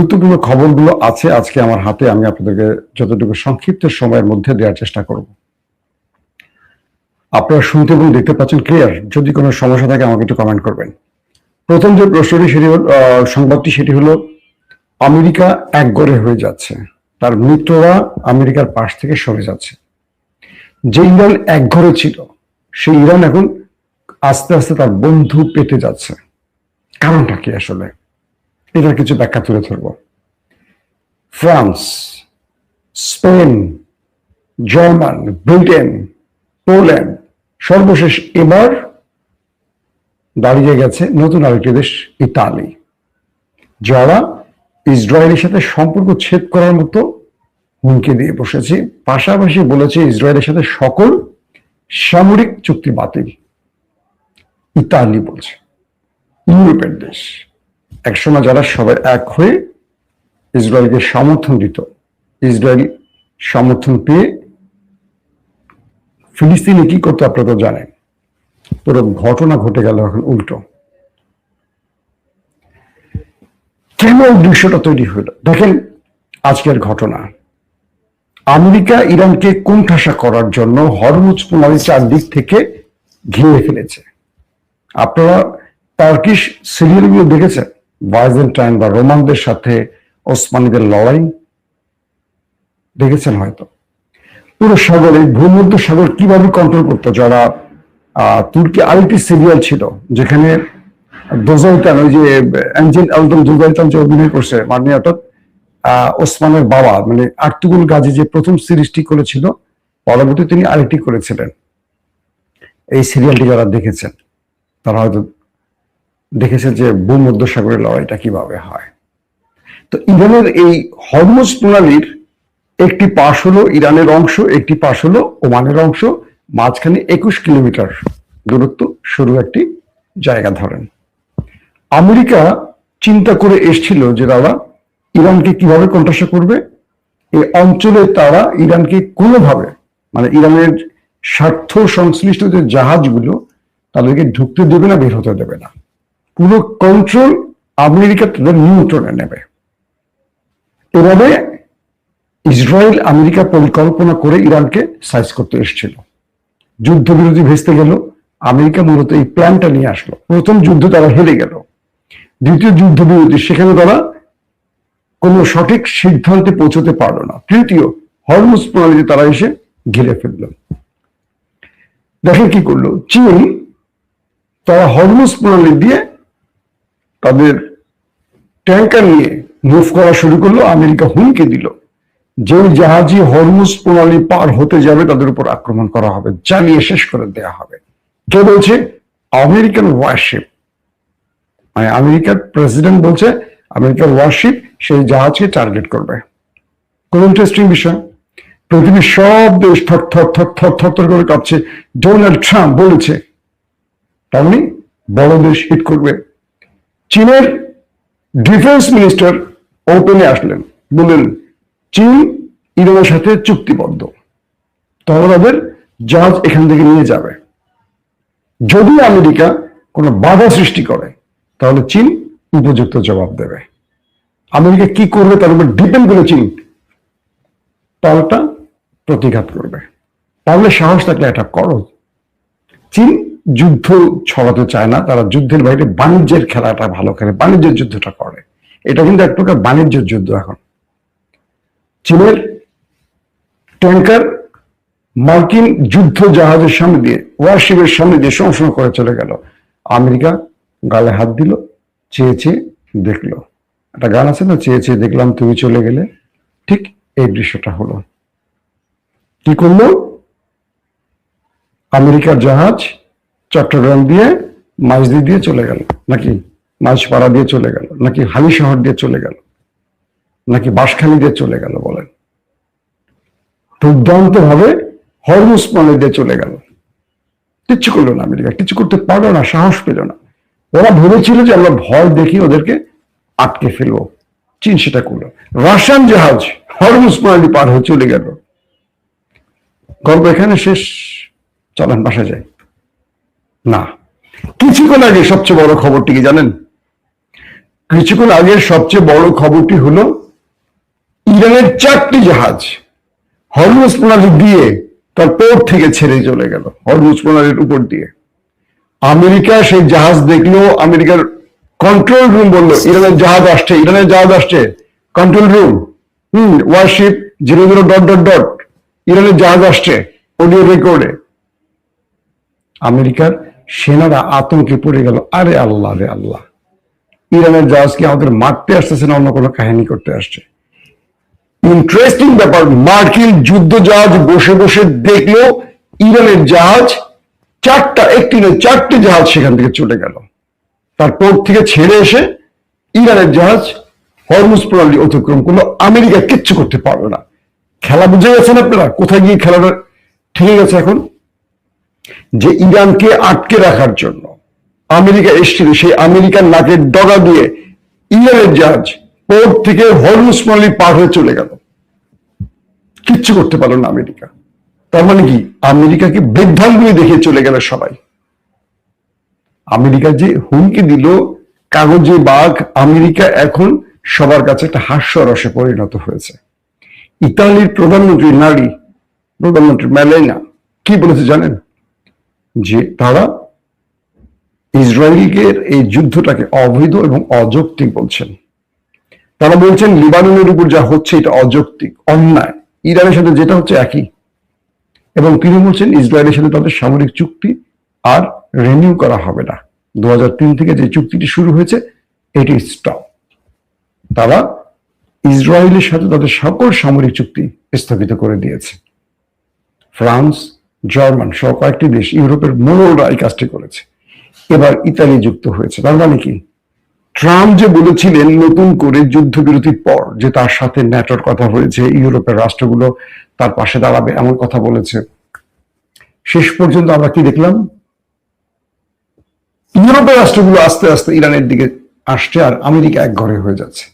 গুরুত্বপূর্ণ খবরগুলো আছে আজকে আমার হাতে, আমি আপনাদেরকে যতটুকু সংক্ষিপ্ত সময়ের মধ্যে দেওয়ার চেষ্টা করব। আপনারা শুনতে এবং দেখতে পাচ্ছেন ক্লিয়ার? যদি কোনো সমস্যা থাকে আমাকে একটু কমেন্ট করবেন। প্রথম যে প্রশ্নটি সেটি সংবাদটি সেটি হলো আমেরিকা একঘরে হয়ে যাচ্ছে, তার মিত্ররা আমেরিকার পাশ থেকে সরে যাচ্ছে। যে ইরান একঘরে ছিল সেই ইরান এখন আস্তে আস্তে তার বন্ধু পেতে যাচ্ছে। কারণটা কি আসলে, এটার কিছু ব্যাখ্যা তুলে ধরব। France, Spain, German, Britain, Poland, সর্বশেষ এবার দাঁড়িয়ে গেছে নতুন আরেকটি দেশ ইতালি, যারা ইসরায়েলের সাথে সম্পর্ক ছেদ করার মতো হুমকি দিয়ে বসেছে। পাশাপাশি বলেছে ইসরায়েলের সাথে সকল সামরিক চুক্তি বাতিল। ইতালি বলছে, ইউরোপের দেশ একসময় যারা সবাই এক হয়ে ইসরায়েলকে সমর্থন দিত, ইসরায়েল সমর্থন পেয়ে ফিলিস্তিনে কি করতে আপনারা তো জানেন। পুরো ঘটনা ঘটে গেল এখন উল্টো। কেন দৃশ্যটা তৈরি হইল দেখেন। আজকের ঘটনা, আমেরিকা ইরানকে কোণঠাসা করার জন্য হরমুজ প্রণালী চারদিক থেকে ঘিরে ফেলেছে। আপনারা টার্কিশ সিরিয়ালগুলো দেখেছেন? বাইজেন্টাইন বা রোমানদের সাথে ওসমানীদের লড়াই দেখেছেন হয়তো। পুরো সাগরে ভূমধ্য সাগর কিভাবে কন্ট্রোল করতো যারা। তুর্কি আরেকটি সিরিয়াল ছিল যেখানে দোজাইতান, ওই যে এঞ্জিন আলদম দোজাইতান যে অভিনয় করছে, মানে অর্থাৎ ওসমানের বাবা, মানে আর্তুগুল গাজী যে প্রথম সিরিজটি করেছিল, পরবর্তী তিনি আরেকটি করেছিলেন। এই সিরিয়ালটি যারা দেখেছেন তারা হয়তো দেখেছেন যে ভূমধ্য সাগরের লড়াইটা কিভাবে হয়। তো ইরানের এই হরমুজ প্রণালীর একটি পাশ হলো ইরানের অংশ, একটি পাশ হলো ওমানের অংশ, মাঝখানে 21 কিলোমিটার দূরত্ব সরু একটি জায়গা ধরেন। আমেরিকা চিন্তা করে এসেছিল যে তারা ইরানকে কিভাবে কোণঠাসা করবে। এই অঞ্চলে তারা ইরানকে কোনোভাবে, মানে ইরানের স্বার্থ সংশ্লিষ্ট যে জাহাজগুলো তাদেরকে ঢুকতে দেবে না, বের হতে দেবে না। পুরো কন্ট্রোল আমেরিকা তাদের নিয়ন্ত্রণে নেবে। এভাবে ইসরায়েল আমেরিকা পরিকল্পনা করে ইরানকে সাইজ করতে এসেছিল। যুদ্ধবিরতি ভেস্তে গেল, আমেরিকা মূলত এই প্ল্যানটা নিয়ে আসলো। প্রথম যুদ্ধ তারা হেরে গেল, দ্বিতীয় যুদ্ধবিরতি সেখানে তারা কোনো সঠিক সিদ্ধান্তে পৌঁছতে পারলো না, তৃতীয় হরমুজ প্রণালীতে তারা এসে ঘিরে ফেলল। দেখেন কি করলো চীন, তারা হরমুজ প্রণালী দিয়ে তাদের ট্যাঙ্কার নিয়ে মুভ করা শুরু করলো। আমেরিকা হুমকি দিল যে জাহাজই হরমুজ প্রণালী পার হতে যাবে তাদের উপর আক্রমণ করা হবে, জ্বালিয়ে শেষ করে দেওয়া হবে। কে বলছে? American warship. মানে আমেরিকার প্রেসিডেন্ট বলছে আমেরিকার ওয়ারশিপ সেই জাহাজকে টার্গেট করবে। কোন ইন্টারেস্টিং বিষয়। পৃথিবীর সব দেশ থর থর থর থর থর থর করে কাঁপছে। ডোনাল্ড ট্রাম্প বলেছে, তেমনি বড় দেশ হিট করবে। চীনের ডিফেন্স মিনিস্টার ওপেনে আসলেন, বললেন চীন ইরানের সাথে চুক্তিবদ্ধ, তারা তাদের জাহাজ এখান থেকে নিয়ে যাবে। যদি আমেরিকা কোনো বাধা সৃষ্টি করে তাহলে চীন উপযুক্ত জবাব দেবে। আমেরিকা কি করবে তার উপর ডিপেন্ড করে চীন পাল্টা প্রতিঘাত করবে। তাহলে সাহস থাকলে এটা করো। চীন যুদ্ধ ছড়াতে চায় না, তারা যুদ্ধের বাইরে বাণিজ্যের খেলাটা ভালো খেলে, বাণিজ্যের যুদ্ধটা করে। এটা কিন্তু এক প্রকার বাণিজ্যের যুদ্ধ। এখন চীনের ট্যাঙ্কার মার্কিন যুদ্ধ জাহাজের সামনে দিয়ে, ওয়ারশিপের সামনে দিয়ে সংশোধন করে চলে গেল। আমেরিকা গালে হাত দিল, চেয়ে চেয়ে দেখলো। একটা গান আছে না, চেয়ে চেয়ে দেখলাম তুমি চলে গেলে। ঠিক এই দৃশ্যটা হলো। কি করলো? আমেরিকার জাহাজ চট্টগ্রাম দিয়ে মাইজদি দিয়ে চলে গেল, নাকি মাঝপাড়া দিয়ে চলে গেল, নাকি হালি শহর দিয়ে চলে গেল, নাকি বাঁশখালী দিয়ে চলে গেল? বলেন। দুর্দান্ত ভাবে হরমুজ প্রণালী দিয়ে চলে গেল। কিচ্ছু করলো না আমেরিকা, কিছু করতে পারলো না, সাহস পেল না। ওরা ভেবেছিল যে আমরা ভয় দেখি ওদেরকে আটকে ফেলবো। চীন সেটা করলো। রাশিয়ান জাহাজ হরমুজ প্রণালী পার হয়ে চলে গেল। গল্প এখানে শেষ? চলেন বাসা যাই। না, কিছুক্ষণ আগে সবচেয়ে বড় খবরটি কি জানেন? কিছুক্ষণ আগের সবচেয়ে বড় খবরটি হলো ইরানের 4টি জাহাজ হরমুজ প্রণালী দিয়ে তার পোর্ট থেকে ছেড়ে চলে গেল হরমুজ প্রণালীর উপর দিয়ে। আমেরিকা সেই জাহাজ দেখলো, আমেরিকার কন্ট্রোল রুম বললো ইরানের জাহাজ আসছে, ইরানের জাহাজ আসছে। কন্ট্রোল রুম ওয়ারশিপ 00... ইরানের জাহাজ আসছে, অডিও রেকর্ডে। আমেরিকার সেনারা আতঙ্কে পড়ে গেল, আরে আল্লাহ রে আল্লাহ, ইরানের জাহাজ কি আমাদের মারতে আসতেছে না অন্য কোনো কাহিনী করতে আসছে? ইন্টারেস্টিং ব্যাপার, মার্কিন যুদ্ধ জাহাজ বসে বসে দেখলো ইরানের জাহাজ 4টি জাহাজ সেখান থেকে চলে গেল। তারপর থেকে ছেড়ে এসে ইরানের জাহাজ হরমুজ প্রণালী অতিক্রম করলো। আমেরিকা কিচ্ছু করতে পারবে না। খেলা বুঝে গেছেন আপনারা কোথায় গিয়ে খেলাটা ঠিক গেছে এখন? যে ইরানকে আটকে রাখার জন্য আমেরিকা এসেছিল, সেই আমেরিকার নাকের ডগা দিয়ে ইরানের জাহাজ পোর্ট থেকে হরমুজ প্রণালী পার হয়ে চলে গেল। কিচ্ছু করতে পারলো না আমেরিকা। তার মানে কি, আমেরিকাকে বৃদ্ধাঙ্গুলি দেখিয়ে চলে গেল সবাই। আমেরিকা যে হুমকি দিল কাগজে বাঘ, আমেরিকা এখন সবার কাছে একটা হাস্যরসে পরিণত হয়েছে। ইতালির প্রধানমন্ত্রী নারী, প্রধানমন্ত্রী মেলানিয়া কি বলেছে জানেন? যে তারা ইসরায়েলের এই যুদ্ধটাকে অবৈধ এবং অযৌক্তিক বলছেন। তারা বলছেন লিবাননের উপর যা হচ্ছে এটা অযৌক্তিক, অন্যায়, ইরানের সাথে যেটা হচ্ছে একই। এবং তিনি বলছেন ইসরায়েলের সাথে তাদের সামরিক চুক্তি আর রিনিউ করা হবে না। 2003 থেকে যে চুক্তিটি শুরু হয়েছে এটি স্টপ। তারা ইসরায়েলের সাথে তাদের সকল সামরিক চুক্তি স্থগিত করে দিয়েছে। ফ্রান্স, জার্মান সহ কয়েকটি দেশ, ইউরোপের মোড়লরা এই কাজটি করেছে। এবার ইতালি যুক্ত হয়েছে। তার মানে কি, ট্রাম্প যে বলেছিলেন নতুন করে যুদ্ধবিরতির পর যে তার সাথে ন্যাটোর কথা হয়েছে, ইউরোপের রাষ্ট্রগুলো তার পাশে দাঁড়াবে এমন কথা বলেছে, শেষ পর্যন্ত আমরা কি দেখলাম? ইউরোপের রাষ্ট্রগুলো আস্তে আস্তে ইরানের দিকে আসছে আর আমেরিকা এক ঘরে হয়ে যাচ্ছে।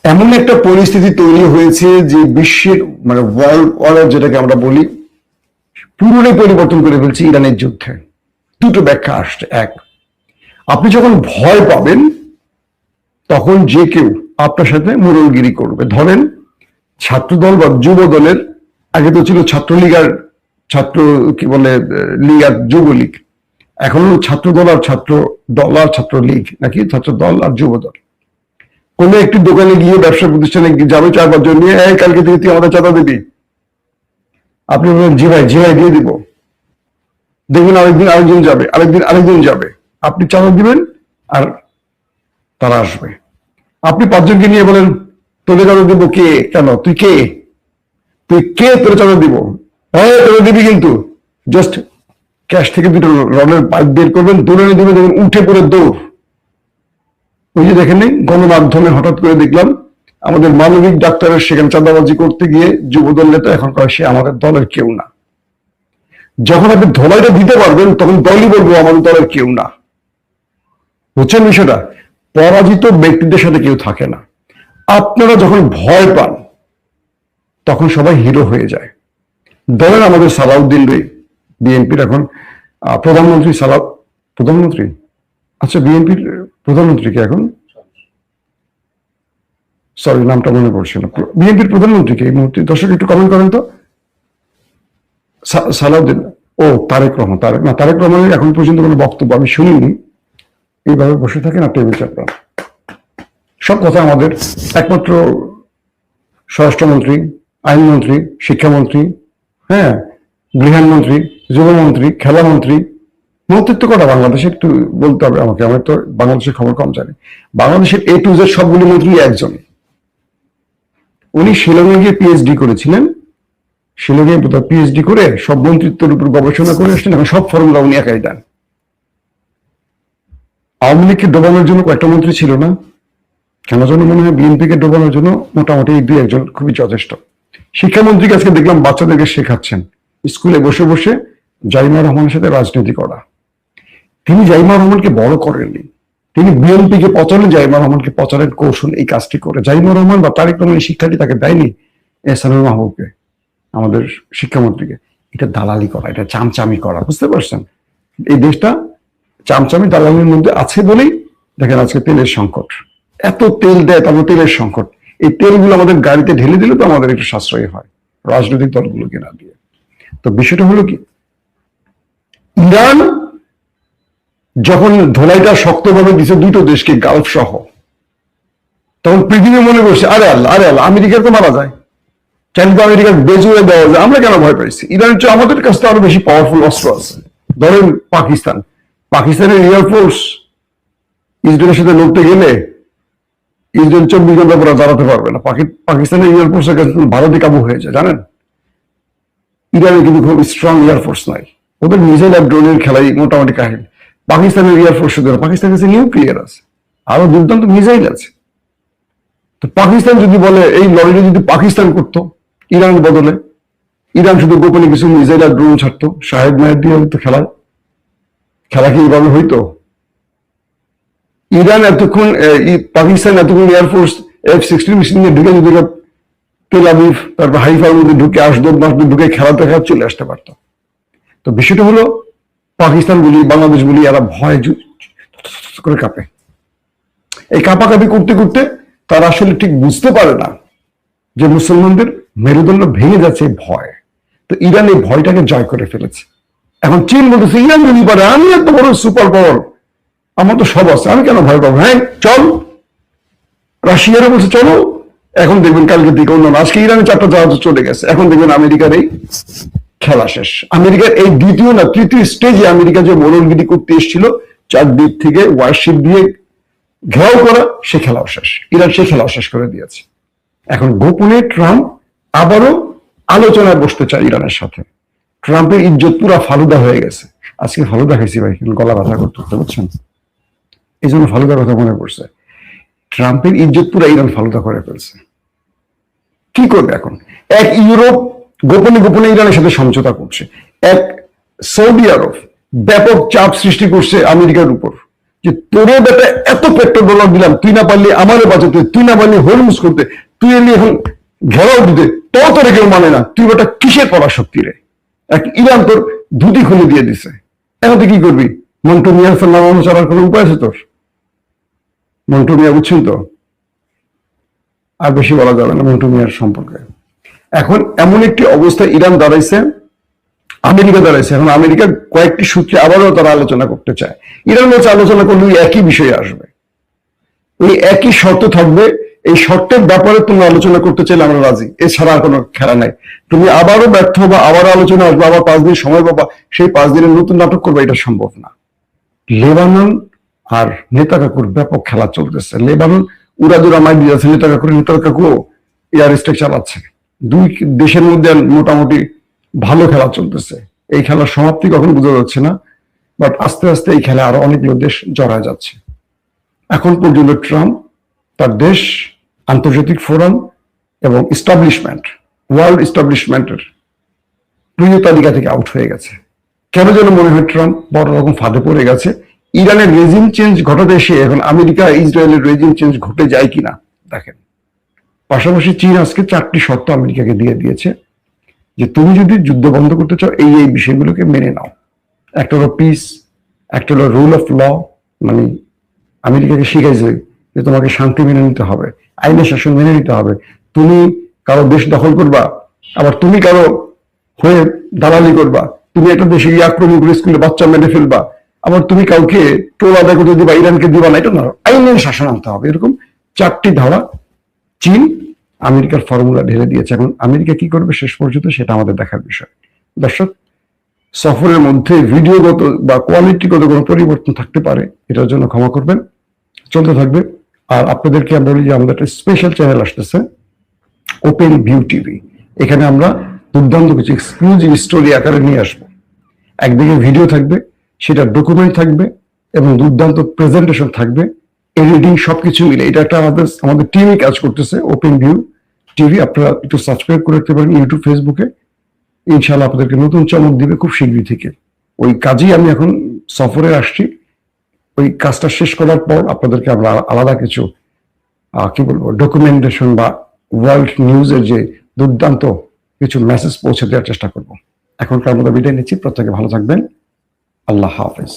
এমন একটা পরিস্থিতি তৈরি হয়েছে যে বিশ্বের মানে ওয়ার্ল্ড অর্ডার যেটাকে আমরা বলি পুরোটাই পরিবর্তন করে ফেলছে ইরানের যুদ্ধে। দুটো ব্যাখ্যা আসছে। এক, আপনি যখন ভয় পাবেন তখন যে কেউ আপনার সাথে মোড়লগিরি করবে। ধরেন ছাত্রদল বা যুব দলের, আগে তো ছিল ছাত্রলীগ আর ছাত্র কি বলে লীগ আর যুবলীগ, এখন ছাত্রদল আর ছাত্র দল আর ছাত্রলীগ, নাকি ছাত্র দল আর যুব দল। কোনো একটি দোকানে গিয়ে ব্যবসা প্রতিষ্ঠানে যাবে 4-5 জন নিয়ে, কালকে থেকে তুই আমাদের চাঁদা দিবি। আপনি বলবেন জি ভাই দিয়ে দিব। দেখবেন আরেকদিন আরেকজন যাবে, আরেকদিন যাবে, আপনি চাঁদা দিবেন আর তারা আসবে। আপনি 5 জনকে নিয়ে বলেন তোদের চাঁদা দিব, কে, কেন, তুই কে তোর চাঁদা দিব? হ্যাঁ তোরা দিবি, কিন্তু জাস্ট ক্যাশ থেকে 2টা রডের পাইপ বের করবেন, দৌড়ানি দিবেন, দেখবেন উঠে পড়ে দৌড়। ওই যে দেখেন নাই গণমাধ্যমে হঠাৎ করে দেখলাম আমাদের মানবিক ডাক্তারের সেখানে চাঁদাবাজি করতে গিয়ে যুবদল নেতা এখন কয় সে আমাদের দলের কেউ না। যখন আপনি ধোলাইটা দিতে পারবেন তখন দলই বলবো আমাদের দলের কেউ না। বুঝছেন বিষয়টা? পরাজিত ব্যক্তিদের সাথে কেউ থাকে না। আপনারা যখন ভয় পান তখন সবাই হিরো হয়ে যায়। ধরেন আমাদের সালাউদ্দিন রে, বিএনপির এখন প্রধানমন্ত্রী, আচ্ছা বিএনপির প্রধানমন্ত্রী কে এখন, সরি নামটা মনে পড়ছে না, বিএনপির প্রধানমন্ত্রী কে এই মুহূর্তে? দর্শক একটু কমেন্ট করেন তো। সালাউদ্দিন, ও তারেক রহমানের এখন পর্যন্ত কোনো বক্তব্য আমি শুনিনি। এইভাবে বসে থাকেন আর টেবিল চাপড়ান, সব কথা আমাদের একমাত্র স্বরাষ্ট্রমন্ত্রী, আইনমন্ত্রী, শিক্ষামন্ত্রী, হ্যাঁ গৃহাণমন্ত্রী, যুবমন্ত্রী, খেলামন্ত্রী, মন্ত্রিত্ব করা বাংলাদেশে একটু বলতে হবে আমাকে, আমি তো বাংলাদেশের খবর কম জানি। বাংলাদেশের A to Z সবগুলি মন্ত্রী একজন। উনি শিলংয়ে গিয়ে পিএইচডি করেছিলেন, শিলংয়ে পিএইচডি করে সব মন্ত্রিত্বের উপর গবেষণা করে আসছেন, এখন সব ফর্মুলা উনি একাই দেন। আওয়ামী লীগকে ডোবানোর জন্য কয়েকটা মন্ত্রী ছিল না? কেন যেন মনে হয় বিএনপিকে ডোবানোর জন্য মোটামুটি 2-1 খুবই যথেষ্ট। শিক্ষামন্ত্রীকে আজকে দেখলাম বাচ্চাদেরকে শেখাচ্ছেন স্কুলে বসে বসে জাইমা রহমানের সাথে রাজনীতি করা। তিনি জাইমা রহমানকে বড় করেননি, তিনি বিএনপিকে পচালেন, জাইমা রহমানকে পচালেন কৌশল এই কাজটি করে। জাইমা রহমান বা তারেক রহমানের শিক্ষাটি তাকে দেয়নি এহসানুল মাহবুবকে, আমাদের শিক্ষামন্ত্রীকে। এটা দালালি করা, এটা চামচামি করা, বুঝতে পারছেন? এই দেশটা চামচামি দালালির মধ্যে আছে বলেই দেখেন আজকে তেলের সংকট, এত তেল দেয় তারপর তেলের সংকট। এই তেলগুলো আমাদের গাড়িতে ঢেলে দিলে তো আমাদের একটু সাশ্রয়ী হয় রাজনৈতিক দলগুলোকে না দিয়ে। তো বিষয়টা হলো কি, ইরান যখন ধোলাইটা শক্তভাবে দিচ্ছে দুটো দেশকে, গালফ সহ, তখন পৃথিবী মনে করছে আরে আল্লাহ আমেরিকার তো মারা যায়, চাইলে তো আমেরিকার বেজুড়ে দেওয়া যায়, আমরা কেন ভয় পাইছি? ইরানের চেয়ে আমাদের কাছে আরো বেশি পাওয়ারফুল অস্ত্র আছে। ধরেন পাকিস্তানের এয়ারফোর্স ইসরায়েলের সাথে লড়তে গেলে ইসরায়েল 24 ঘন্টা পরে দাঁড়াতে পারবে না। পাকিস্তানের এয়ারফোর্সের কাছে ভারতে কাবু হয়ে যায়, জানেন? ইরানের কিন্তু খুব স্ট্রং এয়ারফোর্স নাই, ওদের মিসাইল আর ড্রোনের খেলাই মোটামুটি কাহিনী। পাকিস্তানের এয়ারফোর্স, পাকিস্তানের কাছে নিউক্লিয়ার আছে, আরো দুর্দান্ত মিসাইল আছে। তো পাকিস্তান যদি বলে, এই লড়াইটা যদি পাকিস্তান করতো ইরানের বদলে, ইরান শুধু গোপনে কিছু মিসাইল আর ড্রোন ছাড়তো, সাহেব মায়ের দিয়ে হয়তো খেলা কি এইভাবে হইতো? ইরান এতক্ষণ, পাকিস্তান এতক্ষণ এয়ারফোর্স F-16 মেশিন নিয়ে ঢুকে যদি তেল আবিব তারপর হাইফার মধ্যে ঢুকে আসদোদ ঢুকে খেলাতে চলে আসতে পারতো। তো বিষয়টা হলো, পাকিস্তান বলি বাংলাদেশ বলি এরা ভয় করে কাঁপে। এই কাঁপাকাঁপি করতে করতে তারা আসলে ঠিক বুঝতে পারে না যে মুসলমানদের মেরুদণ্ড ভেঙে যাচ্ছে ভয়। তো ইরান এই ভয়টাকে জয় করে ফেলেছে। এখন চীন বলতেছে ইরান যদি পারে, আমি এত বড় সুপার পাওয়ার, আমার তো সব আছে, আমি কেন ভয় পাবো? হ্যাঁ চল। রাশিয়ারও বলছে চলো। এখন দেখবেন কালকে দিকে অন্য, আজকে ইরানের 4টা জাহাজ চলে গেছে। এখন দেখবেন আমেরিকার এই খেলা শেষ। আমেরিকার এই দ্বিতীয় না তৃতীয় স্টেজে আমেরিকা যে মোড়লগিরি করতে এসেছিল, চারদিক থেকে ওয়ারশিপ দিয়ে ঘেরাও করা, সে খেলাও শেষ। ইরান সে খেলাও শেষ করে দিয়েছে। এখন গোপনে ট্রাম্প আবারও আলোচনায় বসতে চায় ইরানের সাথে। ট্রাম্পের ইজ্জত পুরা ফালুদা হয়ে গেছে। আজকে ফালুদা খাইছি ভাই, গলা ব্যথা করতে বুঝছেন, এই জন্য ফালুদার কথা মনে পড়ছে। ট্রাম্পের ইজ্জত পুরা ইরান ফালুদা করে ফেলছে। কি করবে এখন? এক ইউরোপ গোপনে গোপনে ইরানের সাথে সমঝোতা করছে, এক সৌদি আরব ব্যাপক চাপ সৃষ্টি করছে আমেরিকার উপর, যে তোরে বেটা এত পেট্রোল ডলার দিলাম, তুই না পারলি আমারে বাঁচাতে, তুই না পারলি হরমুজ করতে, তুই এলি এখন ঘেরাও দিতে, তোরে কেউ মানে না, তুই বেটা কিসের পরাশক্তি রে? এক ইরান তোর ধুতি খুলে দিয়ে দিছে। এখন তুই কি করবি? মন্টু মিয়ার নামানো চলার কোনো উপায় আছে তোর? মন্টু মিয়া বুঝছেন তো, আর বেশি বলা যাবে না মন্টু মিয়ার সম্পর্কে। এখন এমন একটি অবস্থায় ইরান দাঁড়াইছে, আমেরিকা দাঁড়াইছে। এখন আমেরিকা কয়েকটি সূত্রে আবারও তারা আলোচনা করতে চায়। ইরান বলছে আলোচনা করলে ওই একই বিষয়ে আসবে, ওই একই শর্ত থাকবে, এই শর্তের ব্যাপারে তুমি আলোচনা করতে চাইলে আমরা রাজি, এছাড়া আর কোনো খেলা নাই। তুমি আবারও ব্যর্থ হবা, আবারও আলোচনা আসবে, আবার 5 দিন সময় পাবা, সেই 5 দিনের নতুন নাটক করবে, এটা সম্ভব না। লেবানন আর নেতাকাকুর ব্যাপক খেলা চলতেছে। লেবানন উড়াদুরা মাই দিয়েছে, নেতাকাকু এয়ার স্ট্রাইক চালাচ্ছে। দুই দেশের মধ্যে মোটামুটি ভালো খেলা চলতেছে। এই খেলার সমাপ্তি কখন বোঝা যাচ্ছে না, বাট আস্তে আস্তে এই খেলা আরো অনেকগুলো দেশ জড়ায় যাচ্ছে। এখন পর্যন্ত ট্রাম্প তার দেশ, আন্তর্জাতিক ফোরাম এবং ইস্টাবলিশমেন্ট, ওয়ার্ল্ড ইস্টাবলিশমেন্টের প্রিয় তালিকা থেকে আউট হয়ে গেছে। কেন যেন মনে হয় ট্রাম্প বড় রকম ফাঁদে পড়ে গেছে। ইরানের রেজিম চেঞ্জ ঘটাতে এসে এখন আমেরিকা ইসরায়েলের রেজিম চেঞ্জ ঘটে যায় কিনা দেখেন। পাশাপাশি চীন আজকে 4টি শর্ত আমেরিকাকে দিয়ে দিয়েছে, যে তুমি যদি যুদ্ধ বন্ধ করতে চাও এই বিষয়গুলোকে মেনে নাও। একটা হলো পিস, একটা হলো রুল অফ ল, মানে আমেরিকাকে শিখাইছে যে তোমাকে শান্তি মেনে নিতে হবে, আইনের শাসন মেনে নিতে হবে। তুমি কারো দেশ দখল করবা, আবার তুমি কারো হয়ে দালালি করবা, তুমি একটা দেশে আক্রমণ করে স্কুলে বাচ্চা মেরে ফেলবা, আবার তুমি কাউকে টোল আদায় করতে দিবা, ইরানকে দিবা না, এটা না, আইনের শাসন আনতে হবে। এরকম 4টি ধারা চীন আমেরিকার ফর্মুলা ঢেলে দিয়েছে। এখন আমেরিকা কি করবে শেষ পর্যন্ত সেটা আমাদের দেখার বিষয়। দর্শক, সফরের মধ্যে ভিডিওগত বা কোয়ালিটিগত কোনো পরিবর্তন থাকতে পারে, এটার জন্য ক্ষমা করবেন, চলতে থাকবে। আর আপনাদেরকে আমরা বলি যে আমাদের একটা স্পেশাল চ্যানেল আসতেছে, ওপেন ভিউ টিভি। এখানে আমরা দুর্দান্ত কিছু এক্সক্লুসিভ স্টোরি আকারে নিয়ে আসবো। একদিকে ভিডিও থাকবে, সেটা ডকুমেন্ট থাকবে এবং দুর্দান্ত প্রেজেন্টেশন থাকবে, এডিটিং সবকিছু মিলে। এটা একটা আমাদের টিমই কাজ করতেছে, ওপেন ভিউ টিভি। আপনারা একটু সাবস্ক্রাইব করে রাখতে পারেন ইউটিউব, ফেসবুকে। ইনশাআল্লাহ আপনাদেরকে নতুন চমক দিবে খুব শীঘ্রই থেকে। ওই কাজেই আমি এখন সফরে আসছি। ওই কাজটা শেষ করার পর আপনাদেরকে আমরা আলাদা কিছু কি বলবো ডকুমেন্টেশন বা ওয়ার্ল্ড নিউজের যে দুর্দান্ত কিছু মেসেজ পৌঁছে দেওয়ার চেষ্টা করব। এখনকার মতো বিদায় নিচ্ছি, প্রত্যেকে ভালো থাকবেন, আল্লাহ হাফেজ।